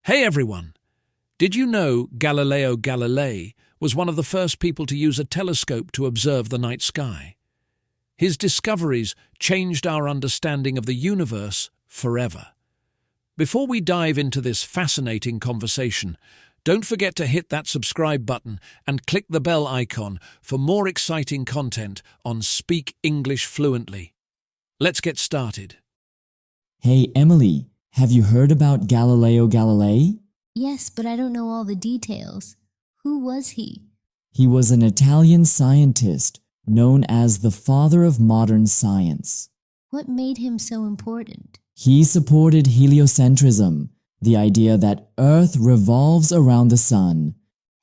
Hey everyone! Did you know Galileo Galilei was one of the first people to use a telescope to observe the night sky? His discoveries changed our understanding of the universe forever. Before we dive into this fascinating conversation, don't forget to hit that subscribe button and click the bell icon for more exciting content on Speak English Fluently. Let's get started. Hey Emily, have you heard about Galileo Galilei? Yes, but I don't know all the details. Who was he? He was an Italian scientist known as the father of modern science. What made him so important? He supported heliocentrism, the idea that Earth revolves around the sun.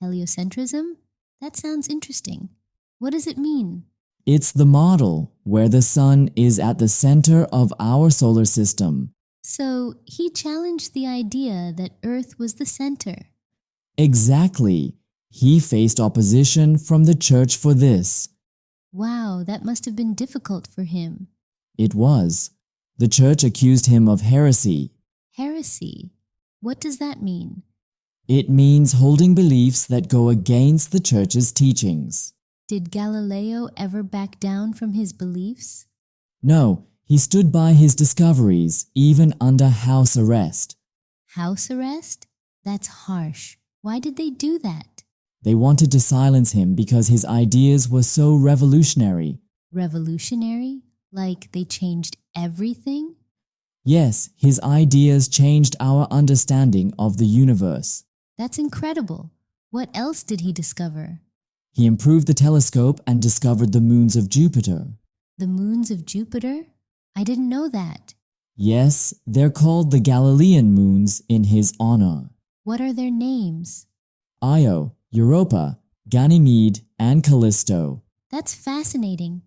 Heliocentrism? That sounds interesting. What does it mean? It's the model where the sun is at the center of our solar system. So, he challenged the idea that Earth was the center. Exactly. He faced opposition from the church for this. Wow, that must have been difficult for him. It was. The church accused him of heresy. Heresy? What does that mean? It means holding beliefs that go against the church's teachings. Did Galileo ever back down from his beliefs? No, he stood by his discoveries, even under house arrest. House arrest? That's harsh. Why did they do that? They wanted to silence him because his ideas were so revolutionary. Revolutionary? Like they changed everything? Yes, his ideas changed our understanding of the universe. That's incredible. What else did he discover? He improved the telescope and discovered the moons of Jupiter. The moons of Jupiter? I didn't know that. Yes, they're called the Galilean moons in his honor. What are their names? Io, Europa, Ganymede, and Callisto. That's fascinating.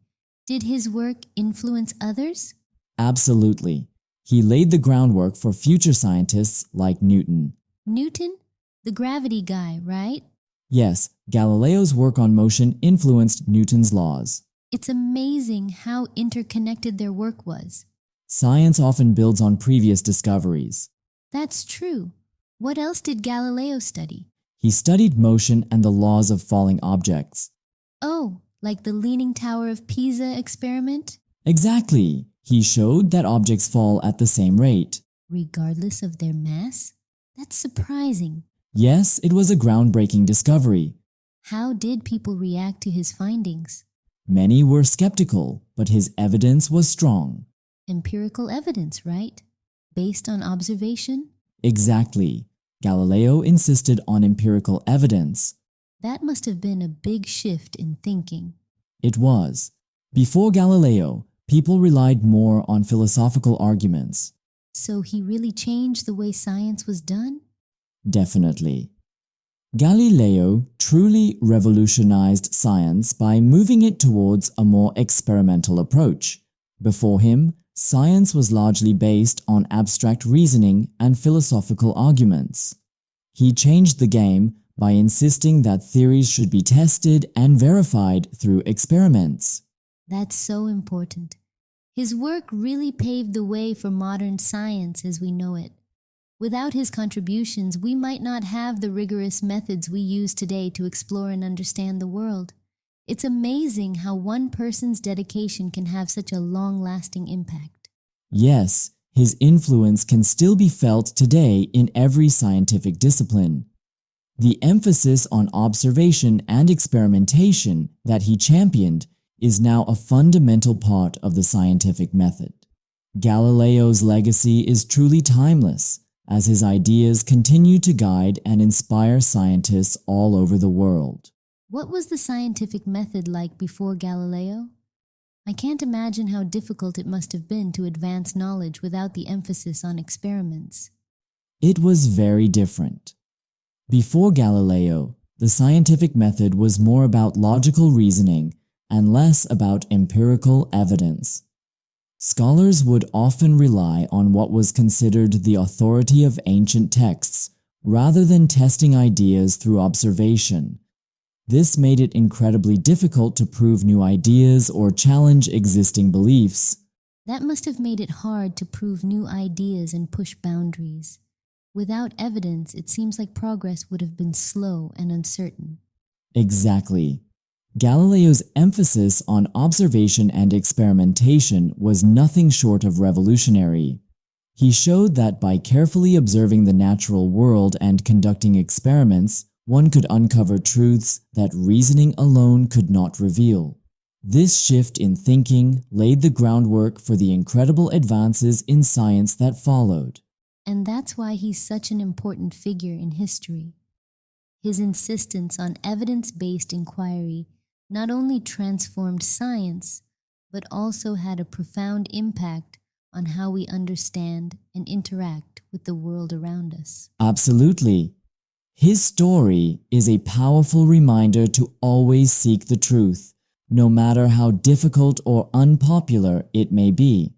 Did his work influence others? Absolutely. He laid the groundwork for future scientists like Newton. Newton? The gravity guy, right? Yes, Galileo's work on motion influenced Newton's laws. It's amazing how interconnected their work was. Science often builds on previous discoveries. That's true. What else did Galileo study? He studied motion and the laws of falling objects. Oh, like the Leaning Tower of Pisa experiment? Exactly. He showed that objects fall at the same rate. Regardless of their mass? That's surprising. Yes, it was a groundbreaking discovery. How did people react to his findings? Many were skeptical, but his evidence was strong. Empirical evidence, right? Based on observation? Exactly. Galileo insisted on empirical evidence. That must have been a big shift in thinking. It was. Before Galileo, people relied more on philosophical arguments. So he really changed the way science was done? Definitely. Galileo truly revolutionized science by moving it towards a more experimental approach. Before him, science was largely based on abstract reasoning and philosophical arguments. He changed the game by insisting that theories should be tested and verified through experiments. That's so important. His work really paved the way for modern science as we know it. Without his contributions, we might not have the rigorous methods we use today to explore and understand the world. It's amazing how one person's dedication can have such a long-lasting impact. Yes, his influence can still be felt today in every scientific discipline. The emphasis on observation and experimentation that he championed is now a fundamental part of the scientific method. Galileo's legacy is truly timeless, as his ideas continue to guide and inspire scientists all over the world. What was the scientific method like before Galileo? I can't imagine how difficult it must have been to advance knowledge without the emphasis on experiments. It was very different. Before Galileo, the scientific method was more about logical reasoning and less about empirical evidence. Scholars would often rely on what was considered the authority of ancient texts rather than testing ideas through observation. This made it incredibly difficult to prove new ideas or challenge existing beliefs. That must have made it hard to prove new ideas and push boundaries. Without evidence, it seems like progress would have been slow and uncertain. Exactly. Galileo's emphasis on observation and experimentation was nothing short of revolutionary. He showed that by carefully observing the natural world and conducting experiments, one could uncover truths that reasoning alone could not reveal. This shift in thinking laid the groundwork for the incredible advances in science that followed. And that's why he's such an important figure in history. His insistence on evidence-based inquiry not only transformed science, but also had a profound impact on how we understand and interact with the world around us. Absolutely. His story is a powerful reminder to always seek the truth, no matter how difficult or unpopular it may be.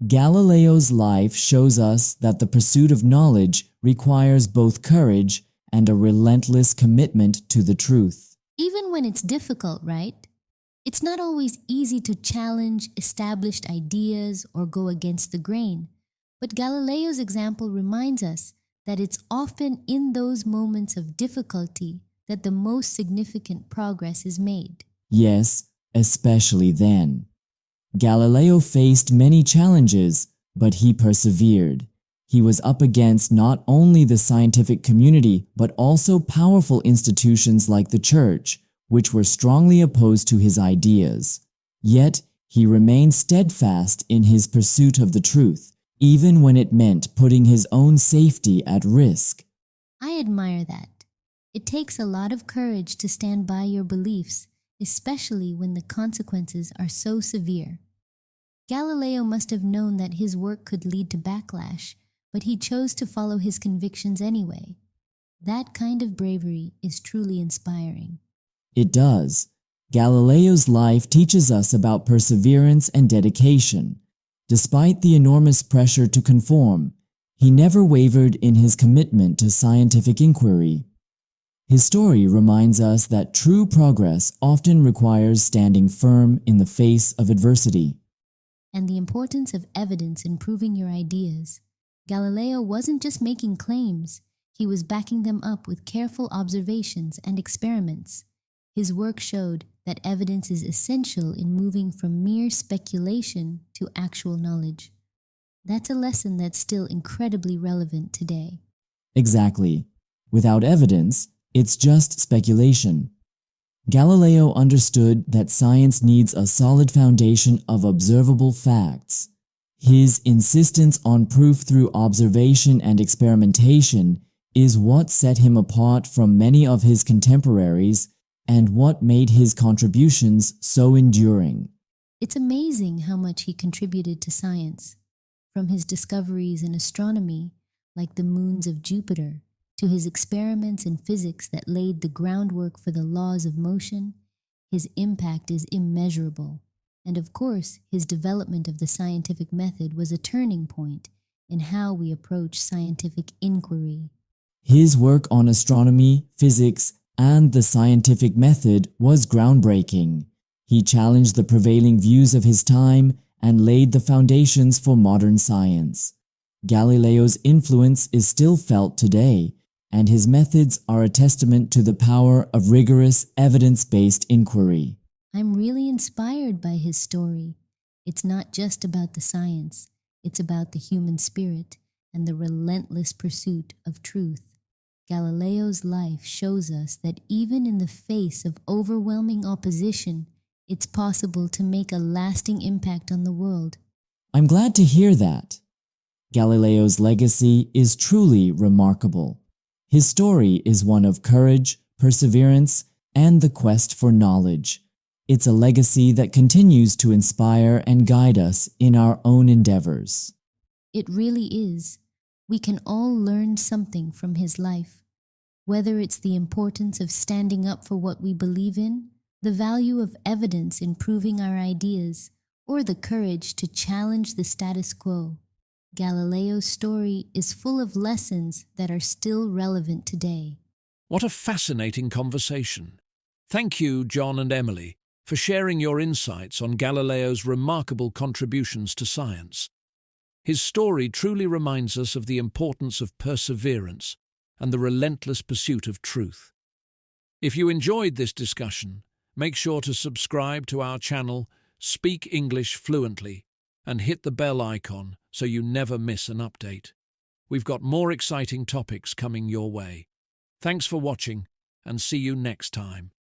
Galileo's life shows us that the pursuit of knowledge requires both courage and a relentless commitment to the truth. Even when it's difficult, right? It's not always easy to challenge established ideas or go against the grain. But Galileo's example reminds us that it's often in those moments of difficulty that the most significant progress is made. Yes, especially then. Galileo faced many challenges, but he persevered. He was up against not only the scientific community, but also powerful institutions like the Church, which were strongly opposed to his ideas. Yet, he remained steadfast in his pursuit of the truth, even when it meant putting his own safety at risk. I admire that. It takes a lot of courage to stand by your beliefs, especially when the consequences are so severe. Galileo must have known that his work could lead to backlash, but he chose to follow his convictions anyway. That kind of bravery is truly inspiring. It does. Galileo's life teaches us about perseverance and dedication. Despite the enormous pressure to conform, he never wavered in his commitment to scientific inquiry. His story reminds us that true progress often requires standing firm in the face of adversity. And the importance of evidence in proving your ideas. Galileo wasn't just making claims, he was backing them up with careful observations and experiments. His work showed that evidence is essential in moving from mere speculation to actual knowledge. That's a lesson that's still incredibly relevant today. Exactly. Without evidence, it's just speculation. Galileo understood that science needs a solid foundation of observable facts. His insistence on proof through observation and experimentation is what set him apart from many of his contemporaries and what made his contributions so enduring. It's amazing how much he contributed to science, from his discoveries in astronomy, like the moons of Jupiter, to his experiments in physics that laid the groundwork for the laws of motion. His impact is immeasurable. And of course, his development of the scientific method was a turning point in how we approach scientific inquiry. His work on astronomy, physics, and the scientific method was groundbreaking. He challenged the prevailing views of his time and laid the foundations for modern science. Galileo's influence is still felt today, and his methods are a testament to the power of rigorous, evidence-based inquiry. I'm really inspired by his story. It's not just about the science, it's about the human spirit and the relentless pursuit of truth. Galileo's life shows us that even in the face of overwhelming opposition, it's possible to make a lasting impact on the world. I'm glad to hear that. Galileo's legacy is truly remarkable. His story is one of courage, perseverance, and the quest for knowledge. It's a legacy that continues to inspire and guide us in our own endeavors. It really is. We can all learn something from his life. Whether it's the importance of standing up for what we believe in, the value of evidence in proving our ideas, or the courage to challenge the status quo, Galileo's story is full of lessons that are still relevant today. What a fascinating conversation. Thank you, John and Emily, for sharing your insights on Galileo's remarkable contributions to science. His story truly reminds us of the importance of perseverance and the relentless pursuit of truth. If you enjoyed this discussion, make sure to subscribe to our channel, Speak English Fluently, and hit the bell icon so you never miss an update. We've got more exciting topics coming your way. Thanks for watching, and see you next time.